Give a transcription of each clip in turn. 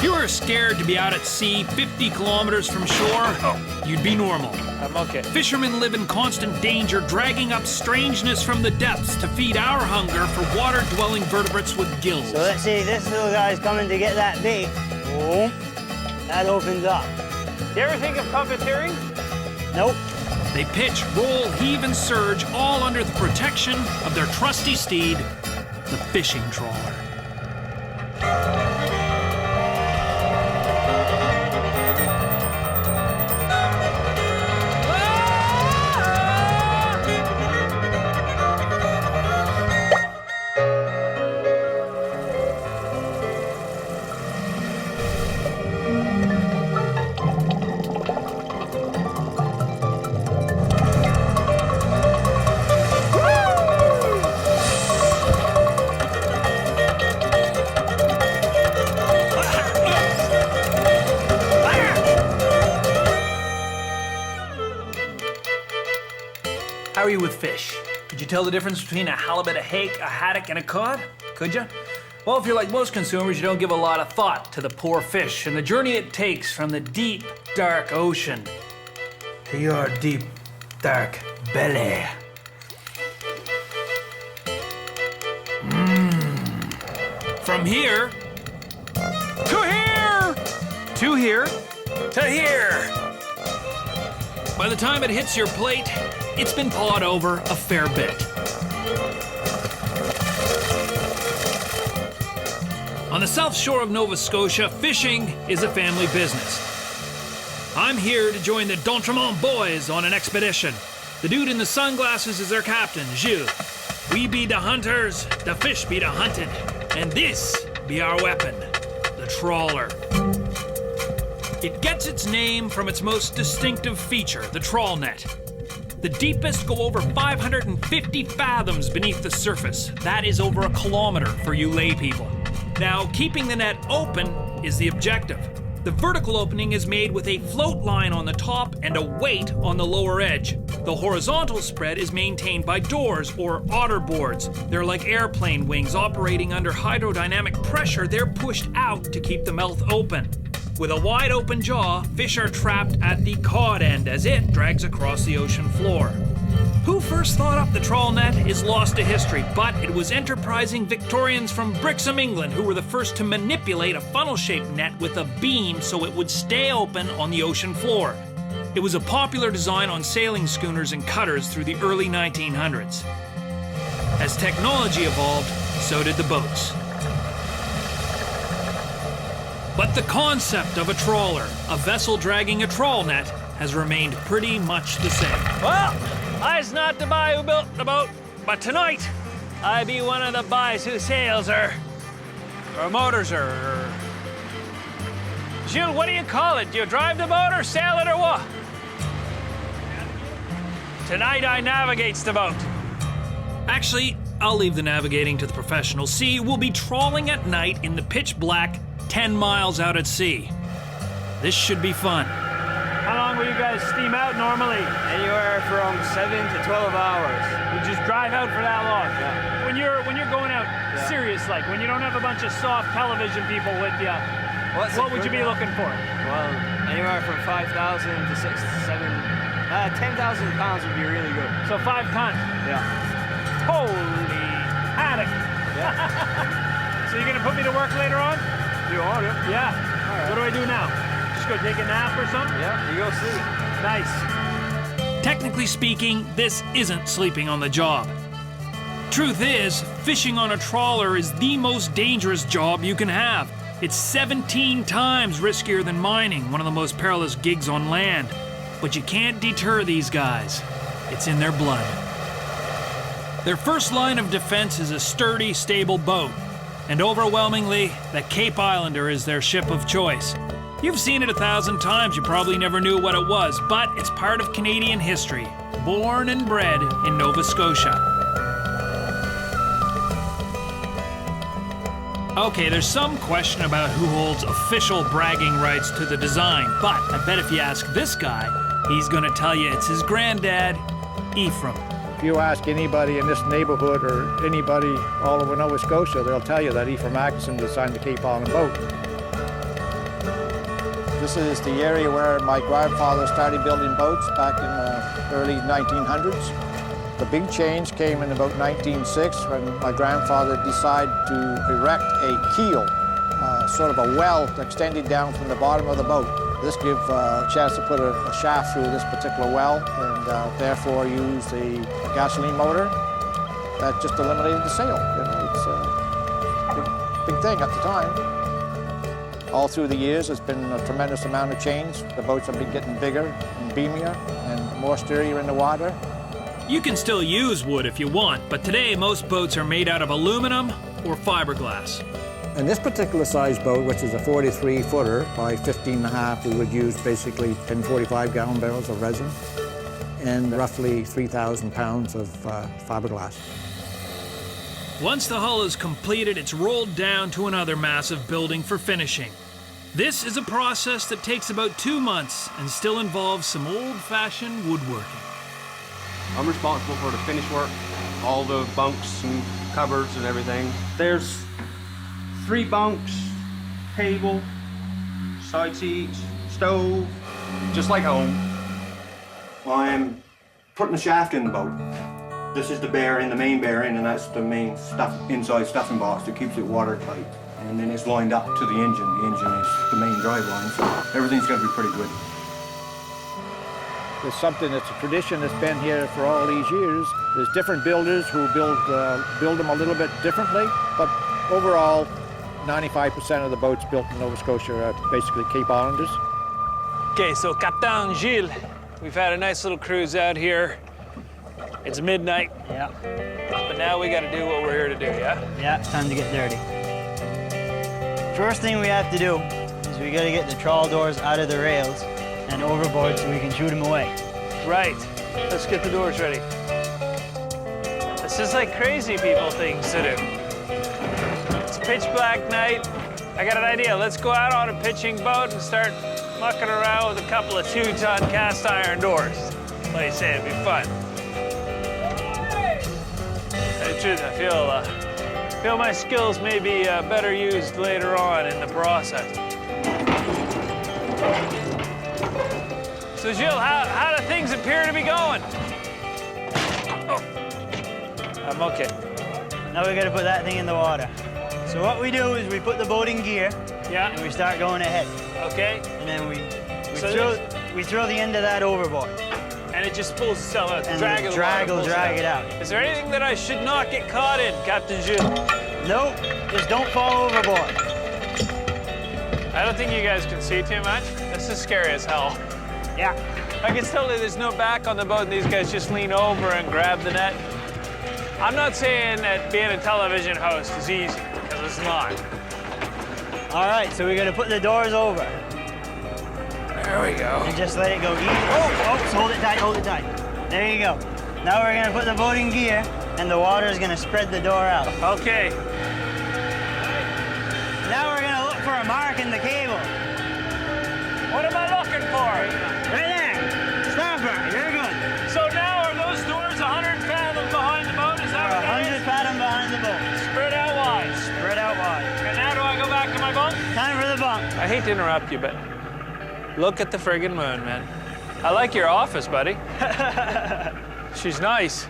If you were scared to be out at sea 50 kilometers from shore, you'd be normal. I'm okay. Fishermen live in constant danger, dragging up strangeness from the depths to feed our hunger for water-dwelling vertebrates with gills. So let's say this little guy's coming to get that bait. Boom. That opens up. You ever think of puppeteering? Nope. They pitch, roll, heave, and surge, all under the protection of their trusty steed, the fishing trawler. How are you with fish? Could you tell the difference between a halibut, a hake, a haddock, and a cod? Could you? Well, if you're like most consumers, you don't give a lot of thought to the poor fish and the journey it takes from the deep, dark ocean to your deep, dark belly. From here to here, to here, to here. By the time it hits your plate, it's been pawed over a fair bit. On the south shore of Nova Scotia, fishing is a family business. I'm here to join the D'Entremont boys on an expedition. The dude in the sunglasses is their captain, Gilles. We be the hunters, the fish be the hunted, and this be our weapon, the trawler. It gets its name from its most distinctive feature, the trawl net. The deepest go over 550 fathoms beneath the surface. That is over a kilometer for you lay people. Now, keeping the net open is the objective. The vertical opening is made with a float line on the top and a weight on the lower edge. The horizontal spread is maintained by doors or otter boards. They're like airplane wings operating under hydrodynamic pressure. They're pushed out to keep the mouth open. With a wide open jaw, fish are trapped at the cod end as it drags across the ocean floor. Who first thought up the trawl net is lost to history, but it was enterprising Victorians from Brixham, England, who were the first to manipulate a funnel-shaped net with a beam so it would stay open on the ocean floor. It was a popular design on sailing schooners and cutters through the early 1900s. As technology evolved, so did the boats. But the concept of a trawler, a vessel dragging a trawl net, has remained pretty much the same. Well, I's not the boy who built the boat, but tonight I be one of the boys who sails her, or motors her, or... Gilles, what do you call it? Do you drive the boat or sail it or what? Tonight I navigates the boat. Actually, I'll leave the navigating to the professionals. See, we'll be trawling at night in the pitch black 10 miles out at sea. This should be fun. How long will you guys steam out normally? Anywhere from 7 to 12 hours. You just drive out for that long? Yeah. When you're going out serious, like when you don't have a bunch of soft television people with you, what would you be looking for? Well, anywhere from 5,000 to 6 to 7. 10,000 pounds would be really good. So 5 tons? Yeah. Holy haddock. Yeah. So you're gonna put me to work later on? You want it? Yeah. All right. What do I do now? Just go take a nap or something? Yeah, you go sleep. Nice. Technically speaking, this isn't sleeping on the job. Truth is, fishing on a trawler is the most dangerous job you can have. It's 17 times riskier than mining, one of the most perilous gigs on land. But you can't deter these guys. It's in their blood. Their first line of defense is a sturdy, stable boat. And overwhelmingly, the Cape Islander is their ship of choice. You've seen it 1,000 times, you probably never knew what it was, but it's part of Canadian history, born and bred in Nova Scotia. Okay, there's some question about who holds official bragging rights to the design, but I bet if you ask this guy, he's gonna tell you it's his granddad, Ephraim. If you ask anybody in this neighborhood or anybody all over Nova Scotia, they'll tell you that Ephraim Atkinson designed the Cape Island boat. This is the area where my grandfather started building boats back in the early 1900s. The big change came in about 1906 when my grandfather decided to erect a keel, sort of a well that extended down from the bottom of the boat. This gave a chance to put a shaft through this particular well and therefore use a gasoline motor. That just eliminated the sail. You know, it's a big thing at the time. All through the years, there's been a tremendous amount of change. The boats have been getting bigger and beamier and more sturdier in the water. You can still use wood if you want, but today most boats are made out of aluminum or fiberglass. In this particular size boat, which is a 43-footer by 15.5, we would use basically 10 45-gallon barrels of resin and roughly 3,000 pounds of fiberglass. Once the hull is completed, it's rolled down to another massive building for finishing. This is a process that takes about 2 months and still involves some old-fashioned woodworking. I'm responsible for the finish work, all the bunks and cupboards and everything. There's 3 bunks, table, side seats, stove, just like home. I'm putting the shaft in the boat. This is the bearing, the main bearing, and that's the main inside stuffing box that keeps it watertight. And then it's lined up to the engine. The engine is the main drive line, so everything's got to be pretty good. It's something that's a tradition that's been here for all these years. There's different builders who build them a little bit differently, but overall, 95% of the boats built in Nova Scotia are basically Cape Islanders. Okay, so Captain Gilles, we've had a nice little cruise out here. It's midnight. Yeah. But now we got to do what we're here to do, yeah? Yeah, it's time to get dirty. First thing we have to do is we got to get the trawl doors out of the rails and overboard so we can shoot them away. Right. Let's get the doors ready. This is like crazy people things to do. It's a pitch black night. I got an idea. Let's go out on a pitching boat and start mucking around with a couple of 2-ton cast iron doors. What do you say? It'd be fun. Tell you the truth, I feel my skills may be better used later on in the process. So, Gilles, how do things appear to be going? Oh, I'm okay. Now we got to put that thing in the water. So what we do is we put the boat in gear. Yeah. And we start going ahead. Okay. And then we throw the end of that overboard. And it just pulls itself out. And drag it out. Is there anything that I should not get caught in, Captain Gilles? Nope. Just don't fall overboard. I don't think you guys can see too much. This is scary as hell. Yeah. I can tell that there's no back on the boat and these guys just lean over and grab the net. I'm not saying that being a television host is easy, because it's not. All right, so we got to put the doors over. There we go. And just let it go easy. Oh, hold it tight. There you go. Now we're gonna put the boat in gear and the water is gonna spread the door out. Okay. Now we're gonna look for a mark in the cable. What am I looking for? Right there. Stop her. You're good. So now are those doors 100 fathoms behind the boat? Is that what that is? 100 fathoms behind the boat. Spread out wide. Spread out wide. And now do I go back to my bunk? Time for the bunk. I hate to interrupt you, but look at the friggin' moon, man. I like your office, buddy. She's nice.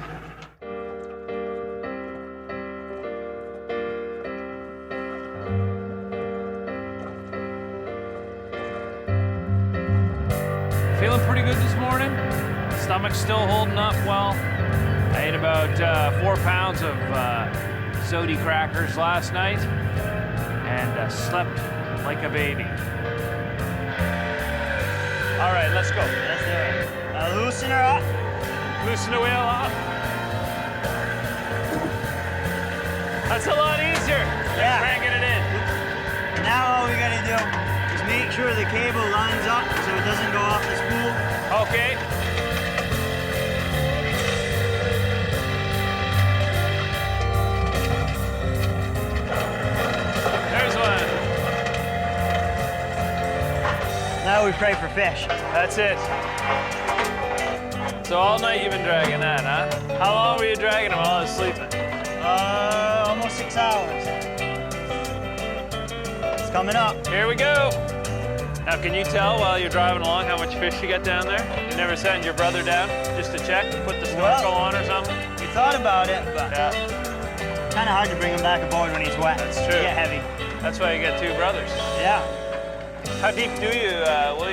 Feeling pretty good this morning. Stomach's still holding up well. I ate about 4 pounds of Zodi crackers last night and slept like a baby. All right, let's go. Let's do it. Now loosen her up. Loosen the wheel up. That's a lot easier than cranking it in. Now all we gotta do is make sure the cable lines up so it doesn't go off the spool. Okay. There's one. Now we pray for fish. That's it. So all night you've been dragging that, huh? How long were you dragging them while I was sleeping? Almost 6 hours. It's coming up. Here we go. Now, can you tell while you're driving along how much fish you get down there? You never send your brother down just to check, put the snorkel on or something? We thought about it, but Yeah, kind of hard to bring him back aboard when he's wet. That's true. They get heavy. that's why you get two brothers. Yeah, How deep will you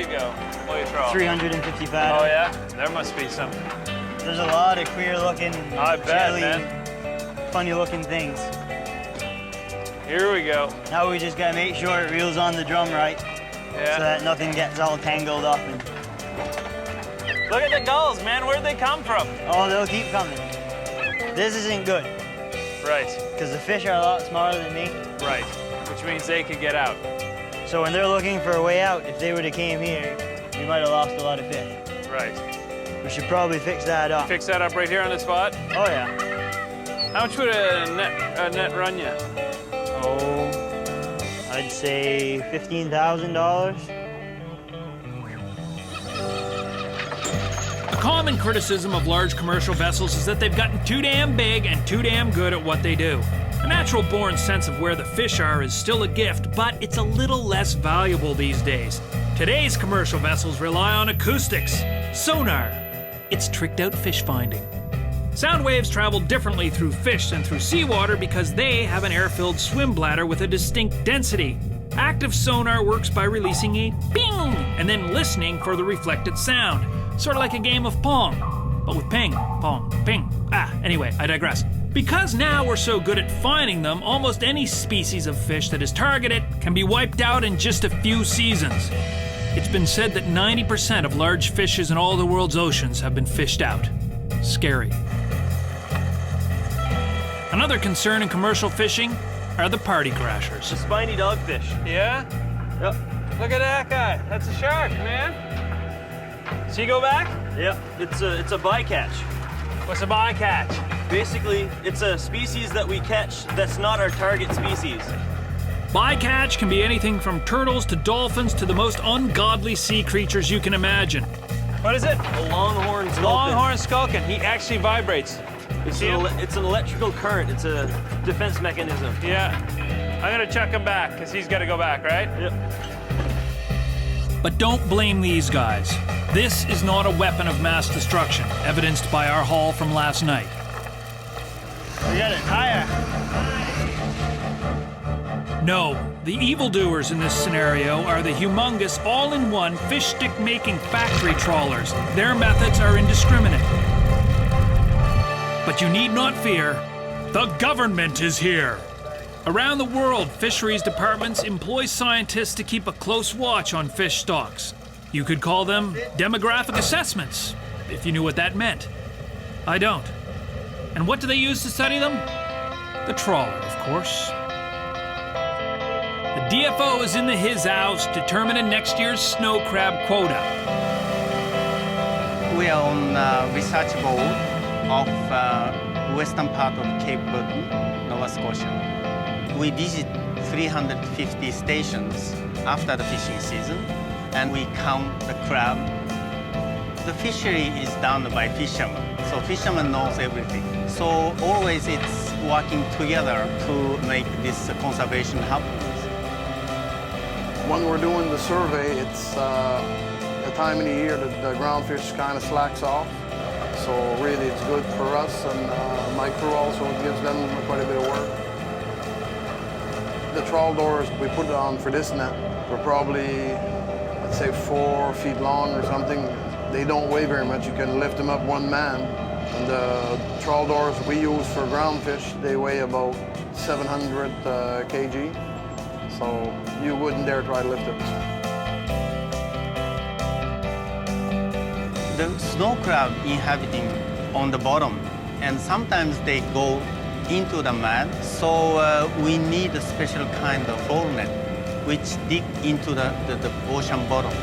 go? Will you trawl? 350 fathoms. Oh yeah? There must be some. There's a lot of queer-looking, I bet, jelly, man. funny-looking things. Here we go. Now we just gotta make sure it reels on the drum right, so Yeah. that nothing gets all tangled up. And, Look at the gulls, man. Where'd they come from? oh, they'll keep coming. This isn't good, Right, because the fish are a lot smaller than me. right. Which means they could get out. So when they're looking for a way out, if they would have came here, we might have lost a lot of fish. Right. We should probably fix that up. Fix that up right here on the spot. Oh yeah. How much would a net run you? Oh, I'd say $15,000. A common criticism of large commercial vessels is that they've gotten too damn big and too damn good at what they do. A natural-born sense of where the fish are is still a gift, but it's a little less valuable these days. Today's commercial vessels rely on acoustics, sonar. It's tricked-out fish finding. Sound waves travel differently through fish than through seawater because they have an air-filled swim bladder with a distinct density. Active sonar works by releasing a ping and then listening for the reflected sound. Sort of like a game of pong, but with ping, pong, ping. Anyway, I digress. Because now we're so good at finding them, almost any species of fish that is targeted can be wiped out in just a few seasons. It's been said that 90% of large fishes in all the world's oceans have been fished out. Scary. Another concern in commercial fishing are the party crashers. The spiny dogfish. Yeah? Yep. Look at that guy. That's a shark, man. Does he go back? Yep, it's a bycatch. What's a bycatch? Basically, it's a species that we catch that's not our target species. Bycatch can be anything from turtles to dolphins to the most ungodly sea creatures you can imagine. What is it? A longhorn sculpin. Longhorn skulkin. He actually vibrates. It's See him? an electrical current. It's a defense mechanism. Yeah. I'm gonna check him back, because he's gotta go back, right? Yep. But don't blame these guys. This is not a weapon of mass destruction, evidenced by our haul from last night. We got a tire. No, the evildoers in this scenario are the humongous all-in-one fish stick-making factory trawlers. Their methods are indiscriminate. But you need not fear. The government is here. Around the world, fisheries departments employ scientists to keep a close watch on fish stocks. You could call them demographic assessments, if you knew what that meant. I don't. And what do they use to study them? The trawler, of course. The DFO is in the his house determining next year's snow crab quota. We are on a research boat of western part of Cape Breton, Nova Scotia. We visit 350 stations after the fishing season, and we count the crab. The fishery is done by fishermen, so fishermen knows everything. So always it's working together to make this conservation happen. When we're doing the survey, it's a time in the year that the groundfish kind of slacks off. So really it's good for us, and my crew also gives them quite a bit of work. The trawl doors we put on for this net were probably, let's say, 4 feet long or something. They don't weigh very much. You can lift them up one man. And the trawl doors we use for groundfish, they weigh about 700 kg. So you wouldn't dare try to lift it. The snow crab inhabiting on the bottom, and sometimes they go into the mud. So we need a special kind of trawl net, which dig into the ocean bottom.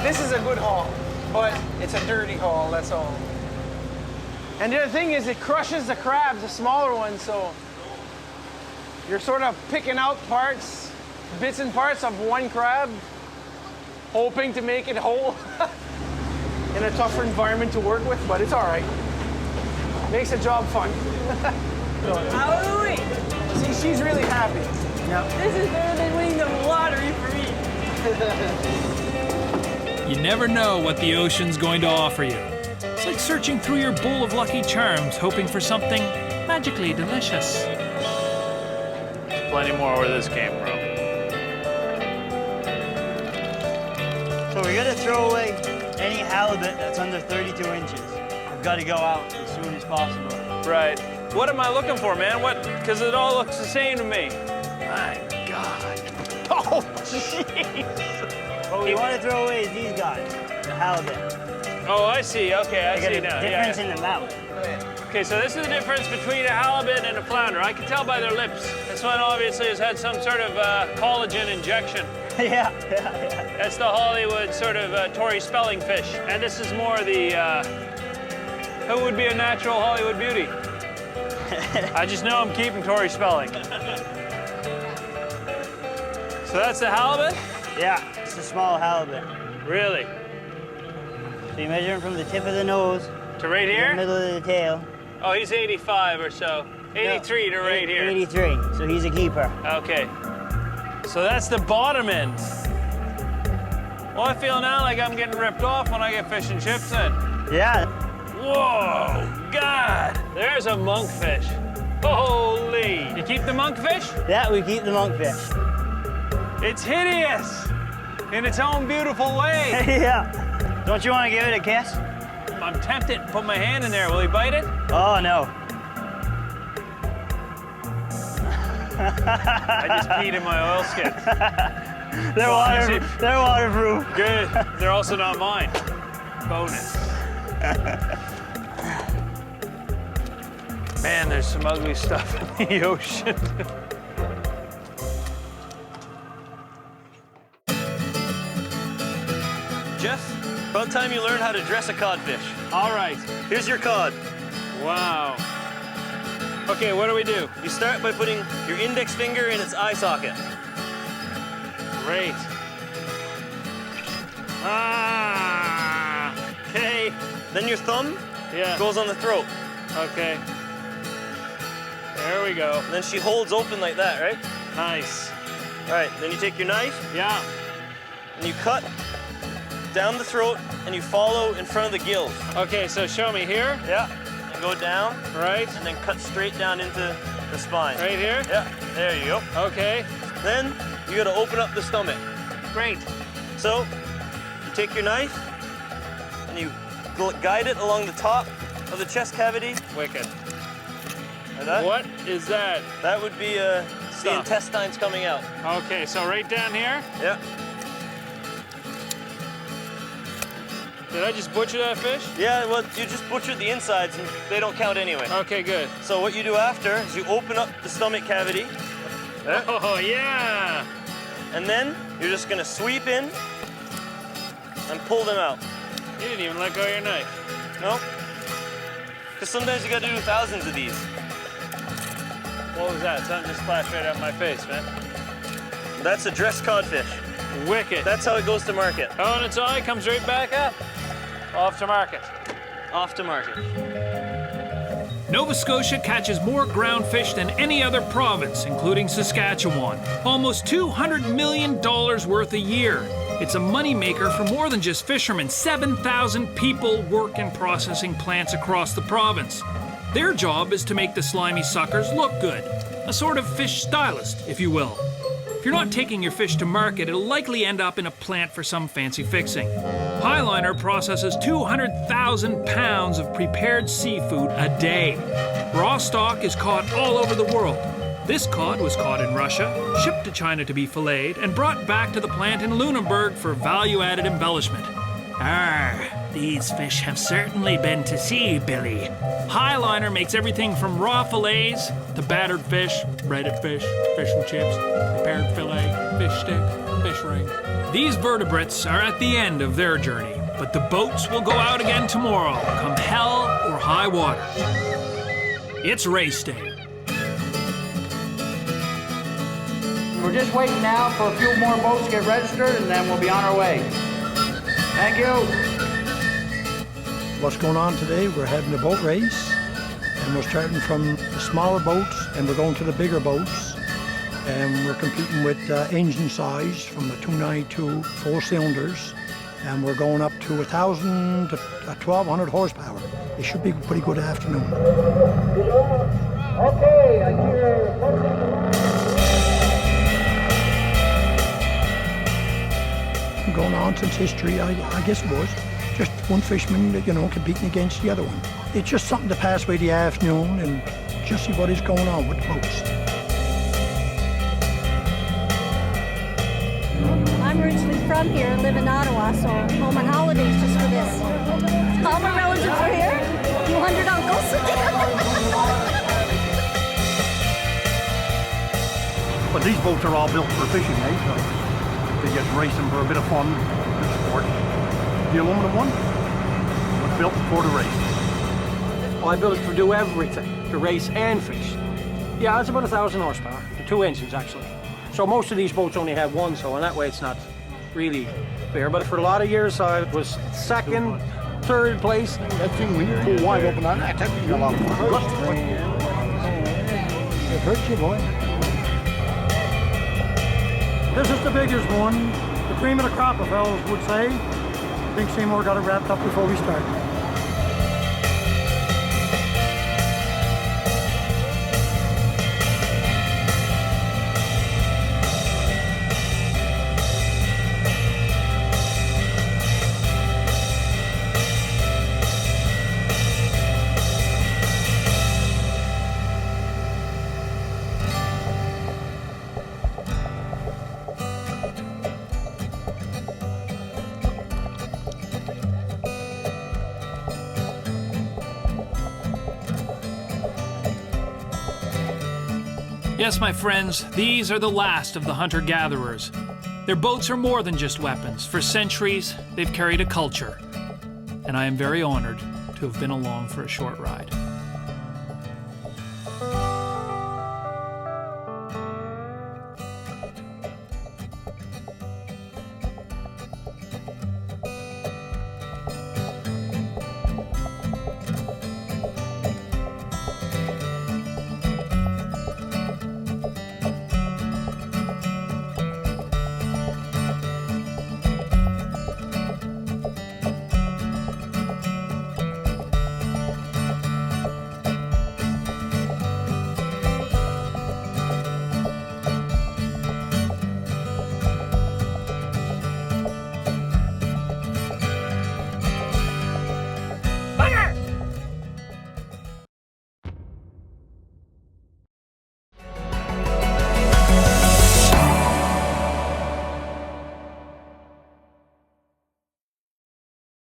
This is a good haul, but it's a dirty haul, that's all. And the other thing is it crushes the crabs, the smaller ones, so you're sort of picking out parts, bits and parts of one crab, hoping to make it whole. in a tougher environment to work with, but it's all right. Makes the job fun. See, she's really happy. This is better than winning the lottery for me. You never know what the ocean's going to offer you. It's like searching through your bowl of Lucky Charms, hoping for something magically delicious. Plenty more where this came from. So we're gonna throw away any halibut that's under 32 inches. We've got to go out as soon as possible. Right. What am I looking for, man? What? Because it all looks the same to me. My God. Oh, jeez. What we want to throw away is these guys, the halibut. Oh, I see. Okay, I see now. Difference in the mouth. Okay, so this is the difference between a halibut and a flounder. I can tell by their lips. This one obviously has had some sort of collagen injection. Yeah. That's the Hollywood sort of Tori Spelling fish. And this is more the, who would be a natural Hollywood beauty? I just know I'm keeping Tori Spelling. So that's the halibut? Yeah, it's a small halibut. Really? So you measure him from the tip of the nose To right to here? the middle of the tail. Oh, he's 85 or so. 83 to right here. 83, so he's a keeper. Okay. So that's the bottom end. Well, I feel now like I'm getting ripped off when I get fish and chips in. Yeah. Whoa, God. There's a monkfish. Holy. You keep the monkfish? Yeah, we keep the monkfish. It's hideous in its own beautiful way. Yeah. Don't you want to give it a kiss? I'm tempted to put my hand in there. Will he bite it? Oh, no. I just peed in my oilskin. They're waterproof. Good. They're also not mine. Bonus. Man, there's some ugly stuff in the ocean. Jeff, about time you learn how to dress a codfish. All right. Here's your cod. Wow. Okay, what do we do? You start by putting your index finger in its eye socket. Great. Ah. Okay. Then your thumb Yeah. goes on the throat. Okay. There we go. And then she holds open like that, right? Nice. All right, then you take your knife Yeah. and you cut down the throat and you follow in front of the gills. Okay, so show me here. Yeah. And go down Right. and then cut straight down into the spine. Right here. Yeah, there you go. Okay. Then you gotta open up the stomach. Great. So you take your knife and you guide it along the top of the chest cavity. Wicked. Like that. What is that? That would be the Stuff. intestines coming out. Okay, so right down here. Yeah. Did I just butcher that fish? Yeah, well, you just butchered the insides and they don't count anyway. Okay, good. So what you do after is you open up the stomach cavity. There. Oh, yeah. And then you're just gonna sweep in and pull them out. You didn't even let go of your knife. No? Because sometimes you gotta do thousands of these. What was that? Something just splashed right out of my face, man. That's a dressed codfish. Wicked. That's how it goes to market. Oh, and its eye comes right back up. Off to market. Off to market. Nova Scotia catches more ground fish than any other province, including Saskatchewan. Almost $200 million worth a year. It's a moneymaker for more than just fishermen. 7,000 people work in processing plants across the province. Their job is to make the slimy suckers look good. A sort of fish stylist, if you will. If you're not taking your fish to market, it'll likely end up in a plant for some fancy fixing. Highliner processes 200,000 pounds of prepared seafood a day. Raw stock is caught all over the world. This cod was caught in Russia, shipped to China to be filleted, and brought back to the plant in Lunenburg for value-added embellishment. These fish have certainly been to sea, Billy. Highliner makes everything from raw fillets to battered fish, breaded fish, fish and chips, prepared fillet, fish stick, fish ring. These vertebrates are at the end of their journey, but the boats will go out again tomorrow, come hell or high water. It's race day. We're just waiting now for a few more boats to get registered, and then we'll be on our way. Thank you. What's going on today, we're having a boat race, and we're starting from the smaller boats and we're going to the bigger boats. And we're competing with engine size from a 292 4 cylinders, and we're going up to 1,000 to 1,200 horsepower. It should be a pretty good afternoon. Okay, Going on since history, I guess it was. Just one fisherman, you know, competing against the other one. It's just something to pass away the afternoon and just see what is going on with the boats. I'm originally from here, live in Ottawa, so home on holidays just for this. All my relatives are here, 200 uncles. But these boats are all built for fishing, eh? So they just race them for a bit of fun, sport. The aluminum one was built for the race. Well, I built it to do everything, to race and fish. Yeah, it's about 1,000 horsepower, the 2 engines actually. So most of these boats only have one, so in that way it's not really fair. But for a lot of years I was second, third place. That thing, when you pull wide open on that, that thing's a lot of fun. It hurts you, boy. This is the biggest one. The cream of the crop, the fellows would say. I think Seymour got it wrapped up before we started. Yes, my friends, these are the last of the hunter-gatherers. Their boats are more than just weapons. For centuries, they've carried a culture. And I am very honored to have been along for a short ride. Banger!